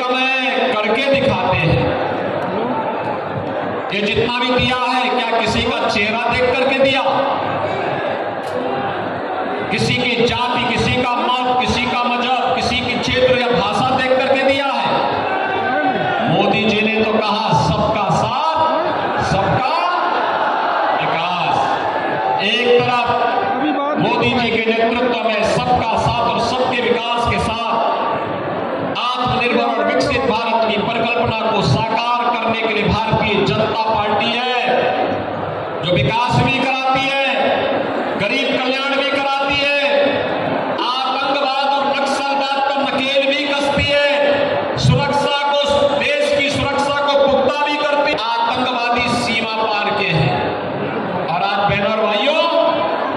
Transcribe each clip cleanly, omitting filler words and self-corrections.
कम है, करके दिखाते हैं। ये जितना भी दिया है, क्या किसी का चेहरा देख करके दिया? किसी की जाति, किसी का मत, किसी का मजहब, किसी की क्षेत्र या भाषा देख करके दिया है? मोदी जी ने तो कहा सबका साथ, सबका विकास। एक तरफ मोदी जी के नेतृत्व में सबका साथ और सबके विकास के साथ आत्मनिर्भर और विकसित भारत की परिकल्पना को साकार करने के लिए भारतीय जनता पार्टी है, जो विकास भी कराती है, गरीब कल्याण भी कराती है, आतंकवाद और नक्सलवाद पर नकेल भी कसती है, सुरक्षा को, देश की सुरक्षा को पुख्ता भी करती है। आतंकवादी सीमा पार के हैं। और आज बहनों और भाइयों,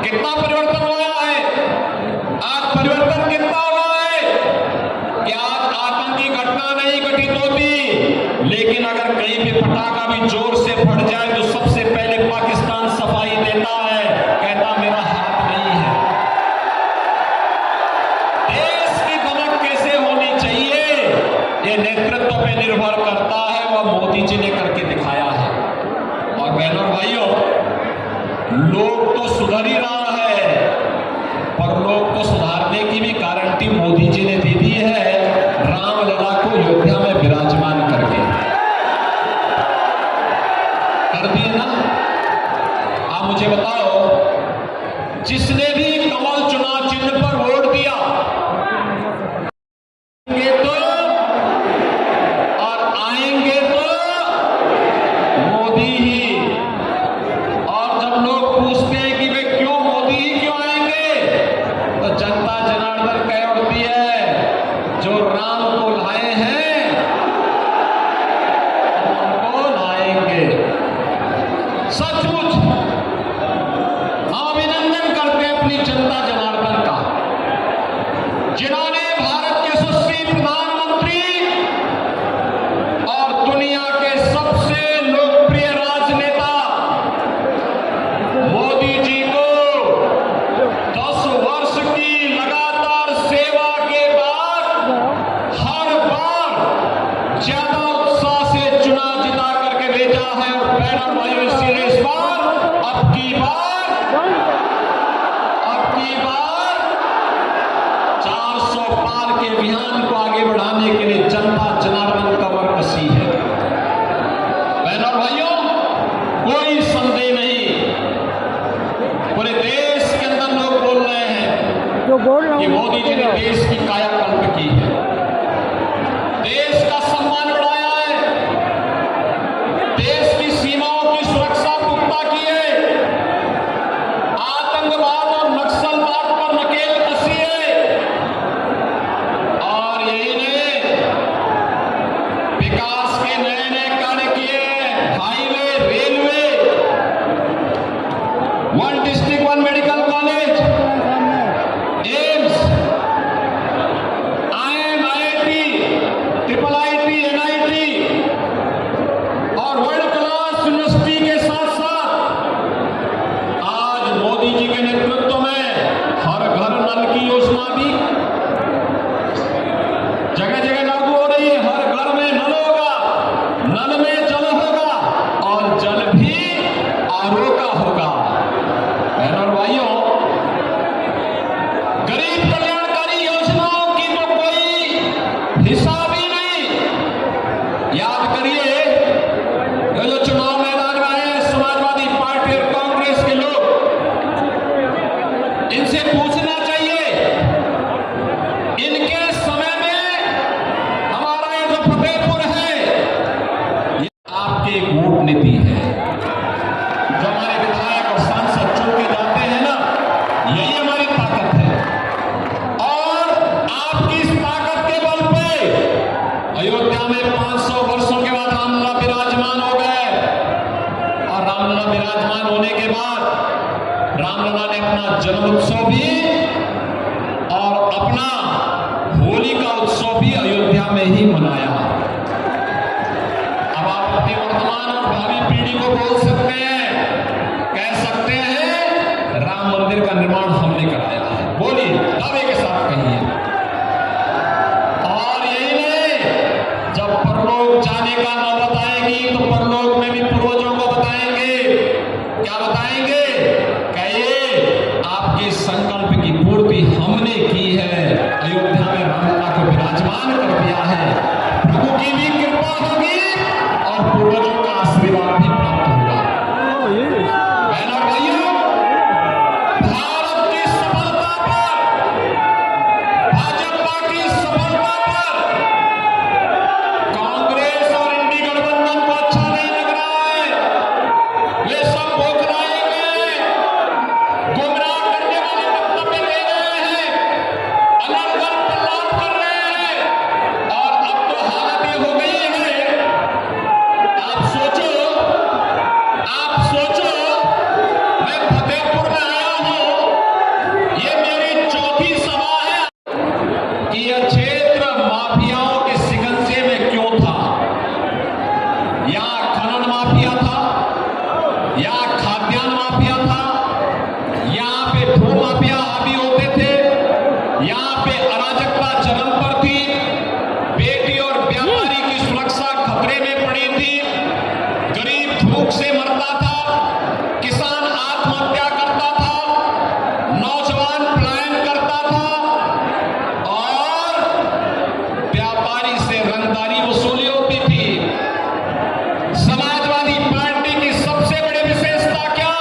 कितना परिवर्तन हुआ है? आज परिवर्तन कितना हुआ है कि आज आतंकी घटना नहीं घटित होती, लेकिन अगर कहीं पे पटाखा भी जोर से फट जाए तो सबसे पहले पाकिस्तान सफाई देता है, कहता मेरा हाथ नहीं है। देश की दमक कैसे होनी चाहिए, ये नेतृत्व पे निर्भर करता है, वह मोदी जी ने करके दिखाया है। और बहनों और भाइयों, लोग तो सुधर ही रहा है, पर लोग को सुधारने की भी गारंटी मोदी जी ने दे दी है, रामलला को अयोध्या में विराजमान करके कर दिए ना। आप मुझे बताओ, जिसने भी कमल चुनाव चिन्ह पर वोट दिया तो और आएंगे तो मोदी ही। और जब लोग पूछते हैं कि वे क्यों मोदी ही क्यों आएंगे, तो जनता जनार्दन कह उठती है, जो राम को लाए हैं उनको लाएंगे। सचमुच हम अभिनंदन करते हैं अपनी जनता जनार्दन का, जिन्होंने भारत के यशस्वी प्रधानमंत्री और दुनिया के सबसे लोकप्रिय राजनेता मोदी जी को 10 वर्ष की लगातार सेवा के बाद हर बार ज्यादा उत्साह से चुनाव जिता करके भेजा है। और बहनों भाइयों, इस बार अब की बार 400 पार के अभियान को आगे बढ़ाने के लिए जनता जनार्दन कमर कसी है। बहनों और भाइयों, कोई संदेह नहीं, पूरे देश के अंदर लोग बोल रहे हैं कि मोदी जी ने देश की कायाकल्प की है, देश का सम्मान बढ़ाया है, देश की सीमाओं की सुरक्षा पुख्ता की है, आतंकवाद और नक्सलवाद पर नकेल कसी है। और यही नहीं, विकास के नए नए कार्य किए, highway, railway, 1 district 1 medical college, AIIMS, IIT, IIIT, NIT और वर्ल्ड क्लास यूनिवर्सिटी के साथ साथ आज मोदी जी के नेतृत्व में हर घर नल की योजना भी जगह जगह लागू हो रही है। हर घर में नल होगा, नल में जल होगा और जल भी RO का होगा। बहनों और भाइयों, गरीब कल्याणकारी योजनाओं की तो कोई हिसाब ही नहीं। याद करिए, ये जो चुनाव मैदान में आए समाजवादी पार्टी और कांग्रेस के लोग, इनसे पूछना चाहिए, इनके समय में हमारा ये जो फतेहपुर है, ये आपकी एक वोट नीति है। जो हमारे विधायक और सांसद चुन के जाते हैं ना, यही हमारी ताकत है। और आपकी इस ताकत के बल पे अयोध्या में 500 वर्षों के बाद रामलला विराजमान हो गए। और रामलला विराजमान होने के बाद रामलला ने अपना जन्म उत्सव भी और अपना होली का उत्सव भी अयोध्या में ही मनाया। अब आप अपनी वर्तमान और भावी पीढ़ी को बोल सकते हैं, कह सकते हैं, राम मंदिर का निर्माण हमने कराया है। बोलिए, दावे के साथ कहिए। और यही नहीं, बताने का नौबत आएगी तो परलोक में भी पूर्वजों को बताएंगे। क्या बताएंगे? कहिए आपके संकल्प की पूर्ति हमने की है, अयोध्या में रामलला को विराजमान कर दिया है। प्रभु की भी कृपा होगी और पूर्वजों का आशीर्वाद भी प्राप्त होगा। बहनों और भाइयों, भारत की सफलता पर, भाजपा की सफलता पर कांग्रेस और इंडी गठबंधन को अच्छा नहीं लग रहा है। वे सब बौखलाएंगे, गुमराह करने वाले वक्तव्य दे रहे हैं, अलग-अलग प्रलाप कर रहे हैं और अब तो हालत ये हो गई है। आप सोचो मैं फतेहपुर में आया हूं, ये मेरी चौथी सभा है कि यह क्षेत्र माफियाओं के शिकंजे में क्यों था। यहां खनन माफिया था, यहां खाद्यान्न माफिया था, यहां पे भू माफिया हावी होते थे, यहां पे अराजकता चरम पर थी, बेटी और व्यापारी की सुरक्षा खतरे में पड़ी थी, गरीब भूख से मरता था, किसान आत्महत्या करता था, नौजवान पलायन करता था और व्यापारी से रंगदारी वसूली होती थी। समाजवादी पार्टी की सबसे बड़ी विशेषता क्या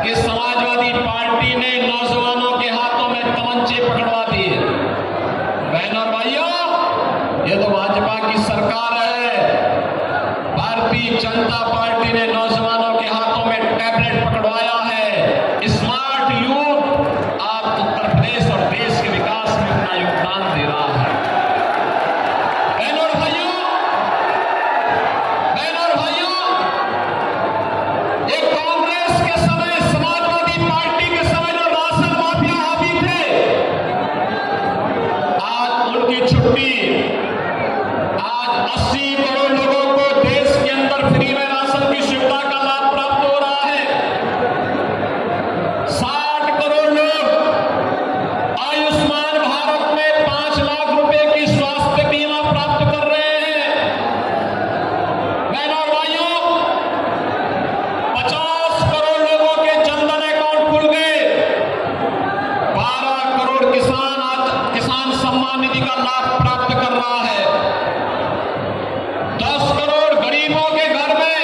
कि समाजवादी पार्टी ने नौजवानों के हाथों में तमंचे पकड़वा दिए। बहनों और भाइयों, ये तो भाजपा की सरकार है। भारतीय जनता पार्टी ने नौजवानों के हाथों में टैबलेट पकड़वाया है। स्मार्ट यूथ आज उत्तर प्रदेश और देश के विकास में अपना योगदान दे रहा है। बहनों और भाइयों, एक कांग्रेस के समय, समाजवादी पार्टी के समय जो राशन माफिया हावी थे, आज उनकी छुट्टी। आज 80 करोड़ लोगों को देश के अंदर फ्री में राशन की सुविधा का लाभ प्राप्त हो रहा है। 60 करोड़ लोग आयुष्मान भारत में 5 लाख रुपए की स्वास्थ्य बीमा प्राप्त कर रहे हैं। बहनों और भाइयों, 50 करोड़ लोगों के जनधन अकाउंट खुल गए। 12 करोड़ किसान आज किसान सम्मान निधि का लाभ प्राप्त कर रहा है। 10 करोड़ गरीबों के घर में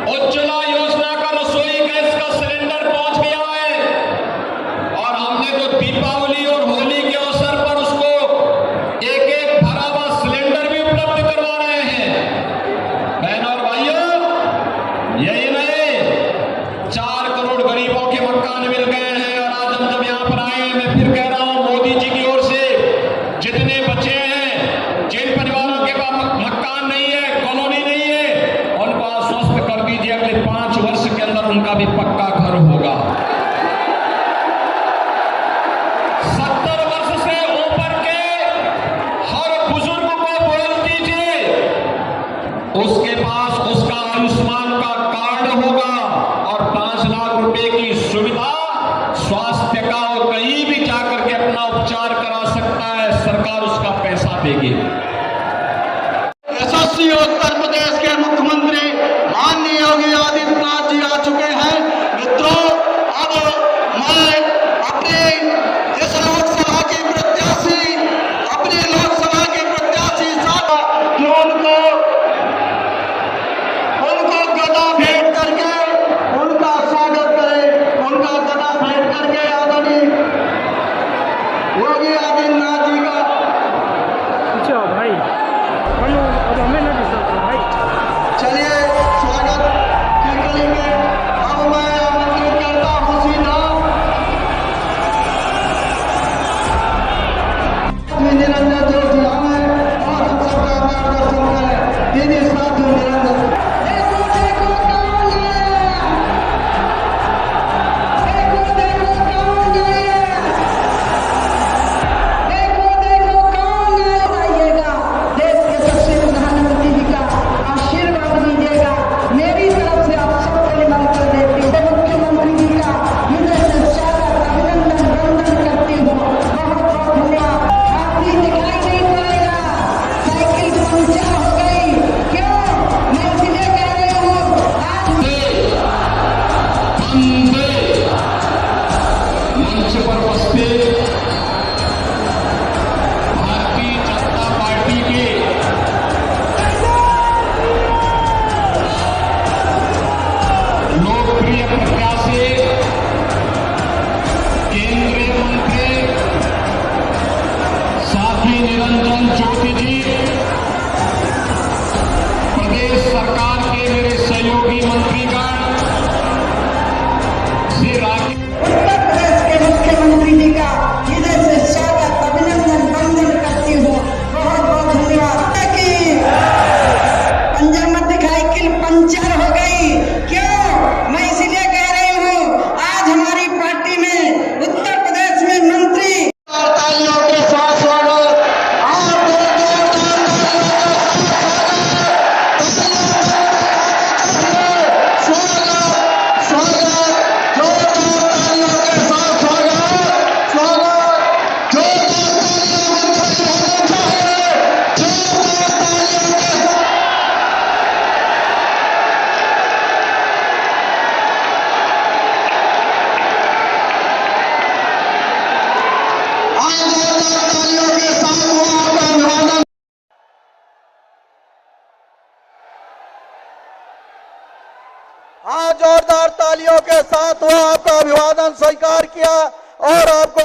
उज्ज्वला योजना का रसोई गैस का सिलेंडर पहुंच गया है और हमने तो दीपावली और होली के अवसर पर उसको एक भरा हुआ सिलेंडर भी उपलब्ध करवा रहे हैं। बहनों और भाइयों, यही नहीं, 4 करोड़ गरीबों के मकान मिल गए हैं। और आज हम जब यहां पर आए हैं, मैं फिर कह रहा हूं, मोदी जी की ओर से जितने बच्चे हैं, जिन परिवारों के पास मकान नहीं है, कॉलोनी नहीं है, उनको आश्वस्त कर दीजिए अगले 5 वर्ष के अंदर उनका भी पक्का घर होगा। 70 वर्ष से ऊपर के हर बुजुर्ग को बोल दीजिए उसके पास उसका आयुष्मान का कार्ड होगा और 5 लाख रुपए की सुविधा स्वास्थ्य का वो कहीं भी जाकर के अपना उपचार करा सकता है, सरकार उसका पैसा देगी। यशस्वी उत्तर प्रदेश के मुख्यमंत्री माननीय योगी आदित्यनाथ जी आ चुके हैं। मित्रों, अब मैं अपने इस लोकसभा के प्रत्याशी, अपने लोकसभा के प्रत्याशी साहब कि उनको गदा भेंट करके उनका स्वागत करें, उनका गदा भेंट करके आदरणीय योगी आदित्यनाथ जी का। अच्छा भाई, अब हमें ना दिखता भाई। चलिए स्वागत की कड़ी में अब मैं आमंत्रित करता हूँ सीधा निरंजन जोशी आए और हम सबका मार्गदर्शन करें। दीदी साधु निरंजन। दिखाई नहीं पड़ेगा, साइकिल पंचर हो गया। आह्वान स्वीकार किया और आप